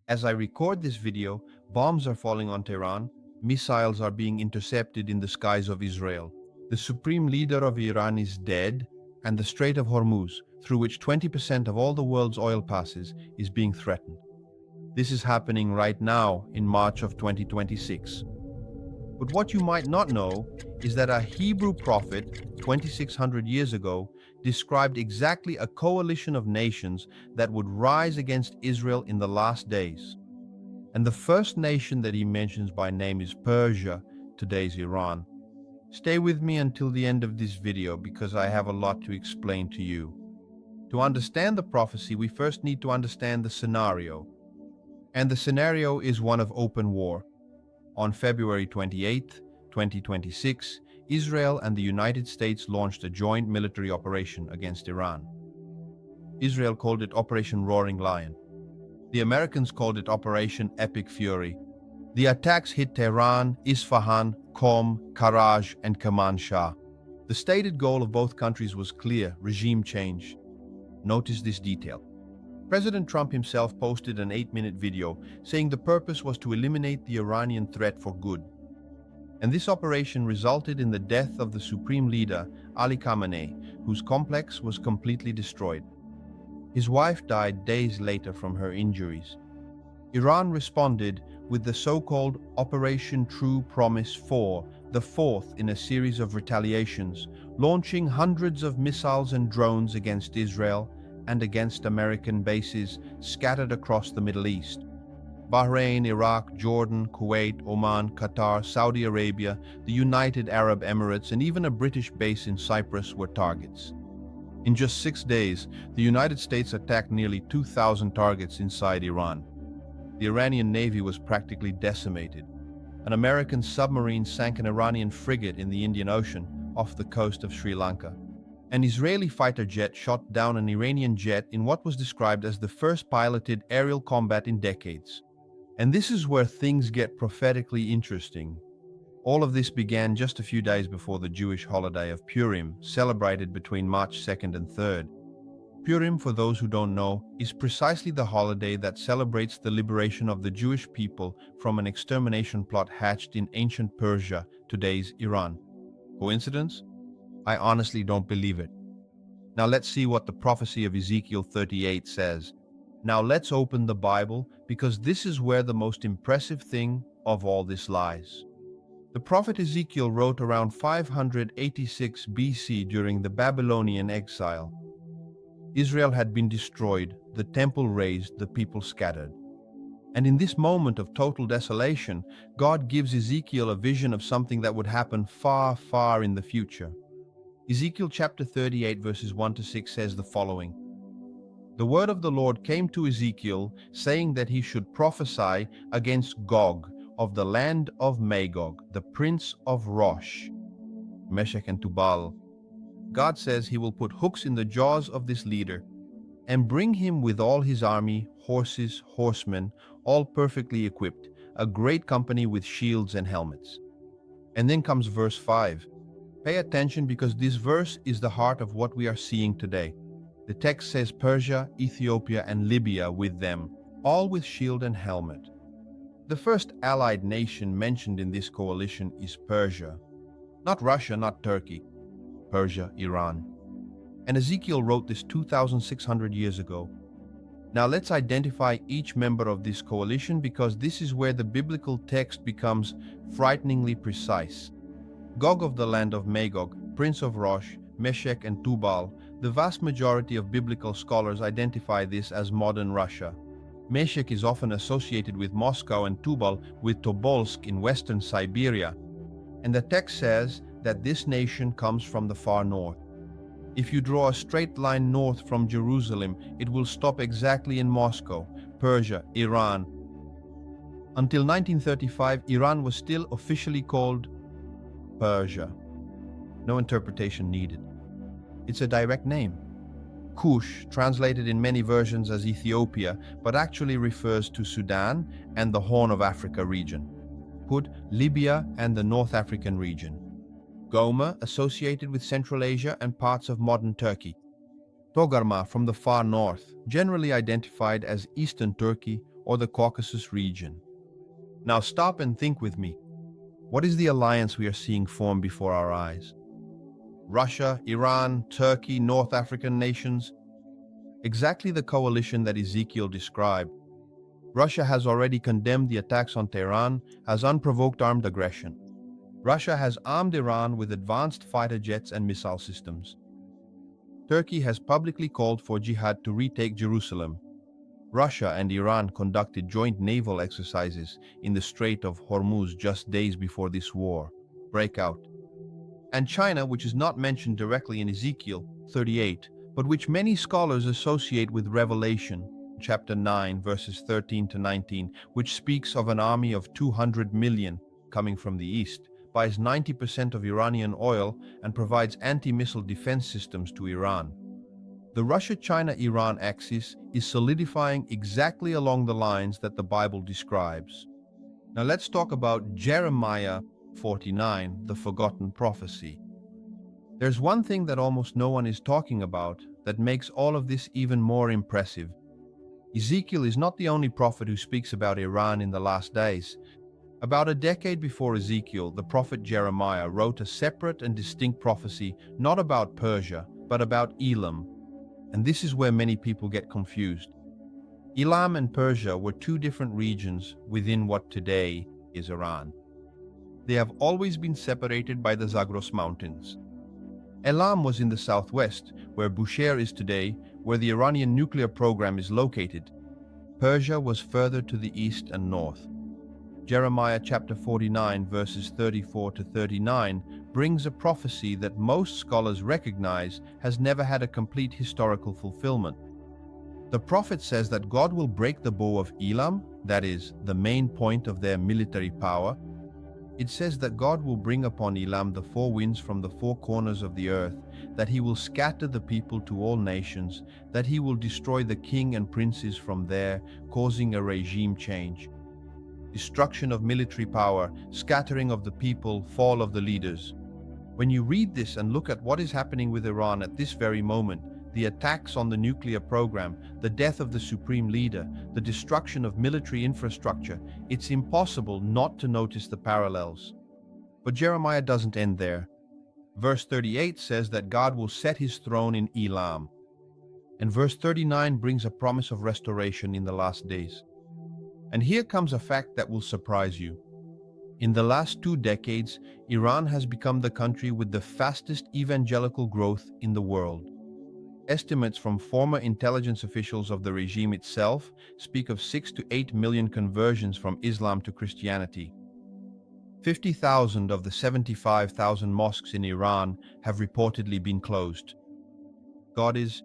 As I record this video, bombs are falling on Tehran, missiles are being intercepted in the skies of Israel. The supreme leader of Iran is dead, and the Strait of Hormuz, through which 20% of all the world's oil passes, is being threatened. This is happening right now in March of 2026. But what you might not know is that a Hebrew prophet 2600 years ago described exactly a coalition of nations that would rise against Israel in the last days. And the first nation that he mentions by name is Persia, today's Iran. Stay with me until the end of this video because I have a lot to explain to you. To understand the prophecy, we first need to understand the scenario. And the scenario is one of open war. On February 28, 2026, Israel and the United States launched a joint military operation against Iran. Israel called it Operation Roaring Lion. The Americans called it Operation Epic Fury. The attacks hit Tehran, Isfahan, Qom, Karaj, and Kermanshah. The stated goal of both countries was clear: regime change. Notice this detail. President Trump himself posted an 8-minute video saying the purpose was to eliminate the Iranian threat for good. And this operation resulted in the death of the supreme leader, Ali Khamenei, whose complex was completely destroyed. His wife died days later from her injuries. Iran responded with the so-called Operation True Promise 4, the fourth in a series of retaliations, launching hundreds of missiles and drones against Israel and against American bases scattered across the Middle East. Bahrain, Iraq, Jordan, Kuwait, Oman, Qatar, Saudi Arabia, the United Arab Emirates, and even a British base in Cyprus were targets. In just 6 days, the United States attacked nearly 2,000 targets inside Iran. The Iranian Navy was practically decimated. An American submarine sank an Iranian frigate in the Indian Ocean off the coast of Sri Lanka. An Israeli fighter jet shot down an Iranian jet in what was described as the first piloted aerial combat in decades. And this is where things get prophetically interesting. All of this began just a few days before the Jewish holiday of Purim, celebrated between March 2nd and 3rd. Purim, for those who don't know, is precisely the holiday that celebrates the liberation of the Jewish people from an extermination plot hatched in ancient Persia, today's Iran. Coincidence? I honestly don't believe it. Now let's see what the prophecy of Ezekiel 38 says. Now let's open the Bible, because this is where the most impressive thing of all this lies. The prophet Ezekiel wrote around 586 BC during the Babylonian exile. Israel had been destroyed, the temple razed, the people scattered. And in this moment of total desolation, God gives Ezekiel a vision of something that would happen far, far in the future. Ezekiel chapter 38 verses 1 to 6 says the following. The word of the Lord came to Ezekiel, saying that he should prophesy against Gog of the land of Magog, the prince of Rosh, Meshech and Tubal. God says he will put hooks in the jaws of this leader and bring him with all his army, horses, horsemen, all perfectly equipped, a great company with shields and helmets. And then comes verse 5. Pay attention, because this verse is the heart of what we are seeing today. The text says Persia, Ethiopia, and Libya with them, all with shield and helmet. The first allied nation mentioned in this coalition is Persia. Not Russia, not Turkey. Persia, Iran. And Ezekiel wrote this 2,600 years ago. Now let's identify each member of this coalition, because this is where the biblical text becomes frighteningly precise. Gog of the land of Magog, prince of Rosh, Meshech and Tubal. The vast majority of biblical scholars identify this as modern Russia. Meshech is often associated with Moscow and Tubal with Tobolsk in western Siberia. And the text says that this nation comes from the far north. If you draw a straight line north from Jerusalem, it will stop exactly in Moscow, Persia, Iran. Until 1935, Iran was still officially called Persia. No interpretation needed. It's a direct name. Kush, translated in many versions as Ethiopia, but actually refers to Sudan and the Horn of Africa region. Put Libya and the North African region. Gomer, associated with Central Asia and parts of modern Turkey. Togarma, from the far north, generally identified as Eastern Turkey or the Caucasus region. Now stop and think with me. What is the alliance we are seeing form before our eyes? Russia, Iran, Turkey, North African nations? Exactly the coalition that Ezekiel described. Russia has already condemned the attacks on Tehran as unprovoked armed aggression. Russia has armed Iran with advanced fighter jets and missile systems. Turkey has publicly called for jihad to retake Jerusalem. Russia and Iran conducted joint naval exercises in the Strait of Hormuz just days before this war breakout. And China, which is not mentioned directly in Ezekiel 38, but which many scholars associate with Revelation, chapter 9, verses 13 to 19, which speaks of an army of 200 million coming from the east, buys 90% of Iranian oil and provides anti-missile defense systems to Iran. The Russia-China-Iran axis is solidifying exactly along the lines that the Bible describes. Now let's talk about Jeremiah 49, the forgotten prophecy. There's one thing that almost no one is talking about that makes all of this even more impressive. Ezekiel is not the only prophet who speaks about Iran in the last days. About a decade before Ezekiel, the prophet Jeremiah wrote a separate and distinct prophecy not about Persia, but about Elam. And this is where many people get confused. Elam and Persia were two different regions within what today is Iran. They have always been separated by the Zagros Mountains. Elam was in the southwest, where Bushehr is today, where the Iranian nuclear program is located. Persia was further to the east and north. Jeremiah chapter 49, verses 34 to 39, brings a prophecy that most scholars recognize has never had a complete historical fulfillment. The prophet says that God will break the bow of Elam, that is, the main point of their military power. It says that God will bring upon Elam the four winds from the four corners of the earth, that he will scatter the people to all nations, that he will destroy the king and princes from there, causing a regime change. Destruction of military power, scattering of the people, fall of the leaders. When you read this and look at what is happening with Iran at this very moment, the attacks on the nuclear program, the death of the supreme leader, the destruction of military infrastructure, it's impossible not to notice the parallels. But Jeremiah doesn't end there. Verse 38 says that God will set his throne in Elam. And verse 39 brings a promise of restoration in the last days. And here comes a fact that will surprise you. In the last 2 decades, Iran has become the country with the fastest evangelical growth in the world. Estimates from former intelligence officials of the regime itself speak of 6 to 8 million conversions from Islam to Christianity. 50,000 of the 75,000 mosques in Iran have reportedly been closed. God is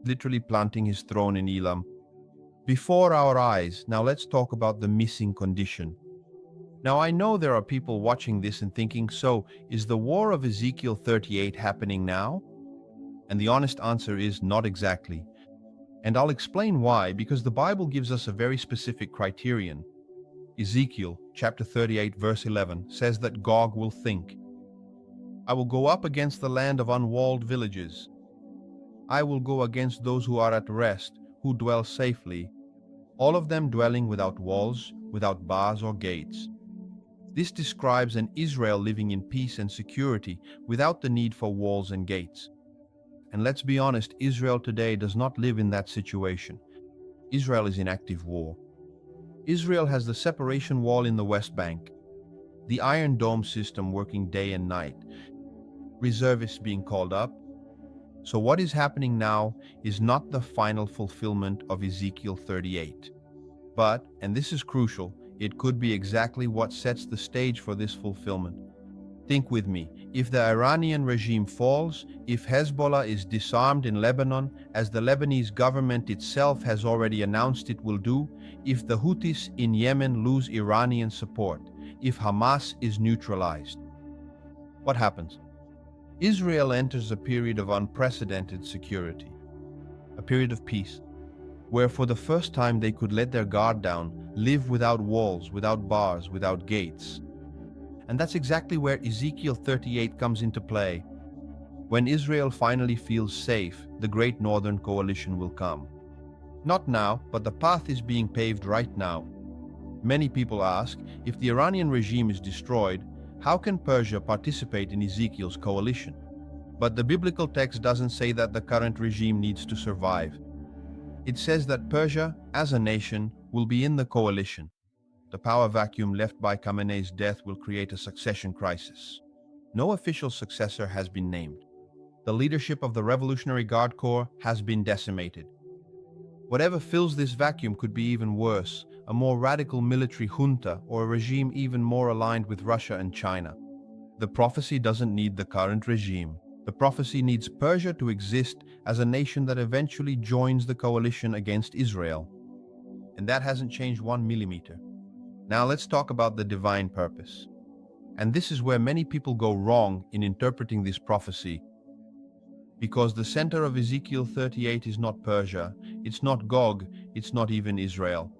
literally planting his throne in Elam before our eyes. Now let's talk about the missing condition. Now I know there are people watching this and thinking, so is the war of Ezekiel 38 happening now? And the honest answer is not exactly. And I'll explain why, because the Bible gives us a very specific criterion. Ezekiel chapter 38 verse 11 says that Gog will think, I will go up against the land of unwalled villages. I will go against those who are at rest, who dwell safely, all of them dwelling without walls, without bars or gates. This describes an Israel living in peace and security without the need for walls and gates. And let's be honest, Israel today does not live in that situation. Israel is in active war. Israel has the separation wall in the West Bank, the Iron Dome system working day and night, reservists being called up. So what is happening now is not the final fulfillment of Ezekiel 38. But, and this is crucial, it could be exactly what sets the stage for this fulfillment. Think with me, if the Iranian regime falls, if Hezbollah is disarmed in Lebanon, as the Lebanese government itself has already announced it will do, if the Houthis in Yemen lose Iranian support, if Hamas is neutralized, what happens? Israel enters a period of unprecedented security, a period of peace, where for the first time they could let their guard down, live without walls, without bars, without gates. And that's exactly where Ezekiel 38 comes into play. When Israel finally feels safe, the great northern coalition will come. Not now, but the path is being paved right now. Many people ask, if the Iranian regime is destroyed, how can Persia participate in Ezekiel's coalition? But the biblical text doesn't say that the current regime needs to survive. It says that Persia, as a nation, will be in the coalition. The power vacuum left by Khamenei's death will create a succession crisis. No official successor has been named. The leadership of the Revolutionary Guard Corps has been decimated. Whatever fills this vacuum could be even worse, a more radical military junta or a regime even more aligned with Russia and China. The prophecy doesn't need the current regime. The prophecy needs Persia to exist as a nation that eventually joins the coalition against Israel. And that hasn't changed 1 millimeter. Now let's talk about the divine purpose. And this is where many people go wrong in interpreting this prophecy, because the center of Ezekiel 38 is not Persia, it's not Gog, it's not even Israel.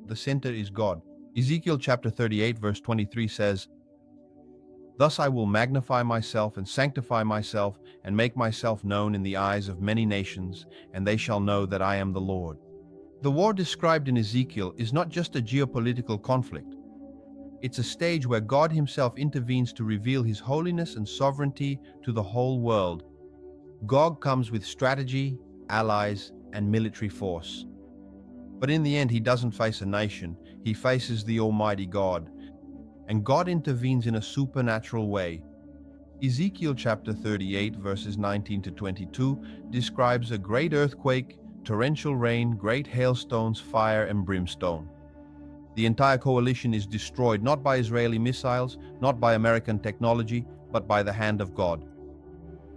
The center is God. Ezekiel chapter 38 verse 23 says, "Thus I will magnify myself and sanctify myself and make myself known in the eyes of many nations, and they shall know that I am the Lord." The war described in Ezekiel is not just a geopolitical conflict. It's a stage where God himself intervenes to reveal his holiness and sovereignty to the whole world. Gog comes with strategy, allies, and military force. But in the end, he doesn't face a nation, he faces the Almighty God. And God intervenes in a supernatural way. Ezekiel chapter 38 verses 19 to 22 describes a great earthquake, torrential rain, great hailstones, fire, and brimstone. The entire coalition is destroyed not by Israeli missiles, not by American technology, but by the hand of God.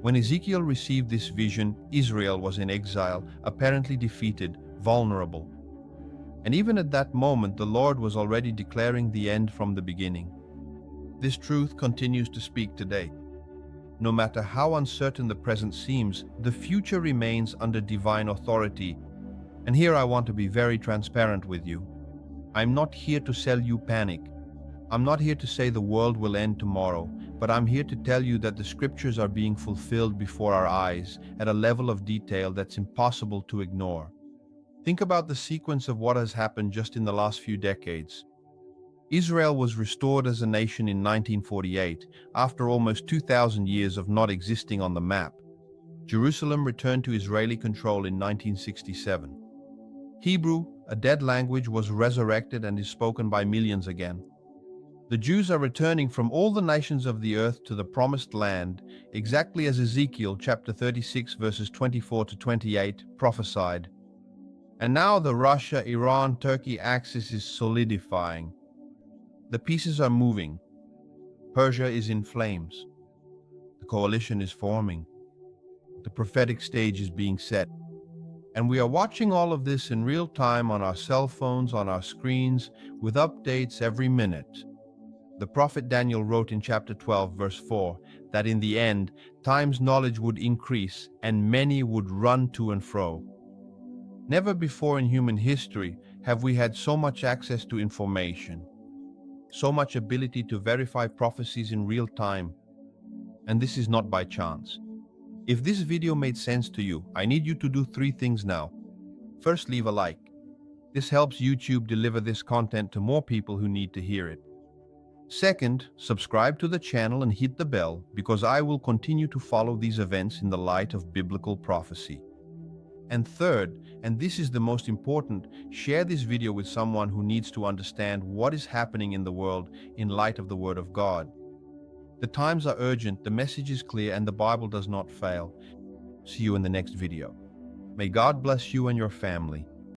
When Ezekiel received this vision, Israel was in exile, apparently defeated, vulnerable. And even at that moment, the Lord was already declaring the end from the beginning. This truth continues to speak today. No matter how uncertain the present seems, the future remains under divine authority. And here I want to be very transparent with you. I'm not here to sell you panic. I'm not here to say the world will end tomorrow, but I'm here to tell you that the scriptures are being fulfilled before our eyes at a level of detail that's impossible to ignore. Think about the sequence of what has happened just in the last few decades. Israel was restored as a nation in 1948, after almost 2,000 years of not existing on the map. Jerusalem returned to Israeli control in 1967. Hebrew, a dead language, was resurrected and is spoken by millions again. The Jews are returning from all the nations of the earth to the promised land, exactly as Ezekiel chapter 36 verses 24 to 28 prophesied. And now the Russia-Iran-Turkey axis is solidifying. The pieces are moving. Persia is in flames. The coalition is forming. The prophetic stage is being set. And we are watching all of this in real time on our cell phones, on our screens, with updates every minute. The prophet Daniel wrote in chapter 12, verse 4, that in the end, time's knowledge would increase and many would run to and fro. Never before in human history have we had so much access to information, so much ability to verify prophecies in real time. And this is not by chance. If this video made sense to you, I need you to do 3 things now. First, leave a like. This helps YouTube deliver this content to more people who need to hear it. Second, subscribe to the channel and hit the bell, because I will continue to follow these events in the light of biblical prophecy. And third, and this is the most important, share this video with someone who needs to understand what is happening in the world in light of the Word of God. The times are urgent, the message is clear, and the Bible does not fail. See you in the next video. May God bless you and your family.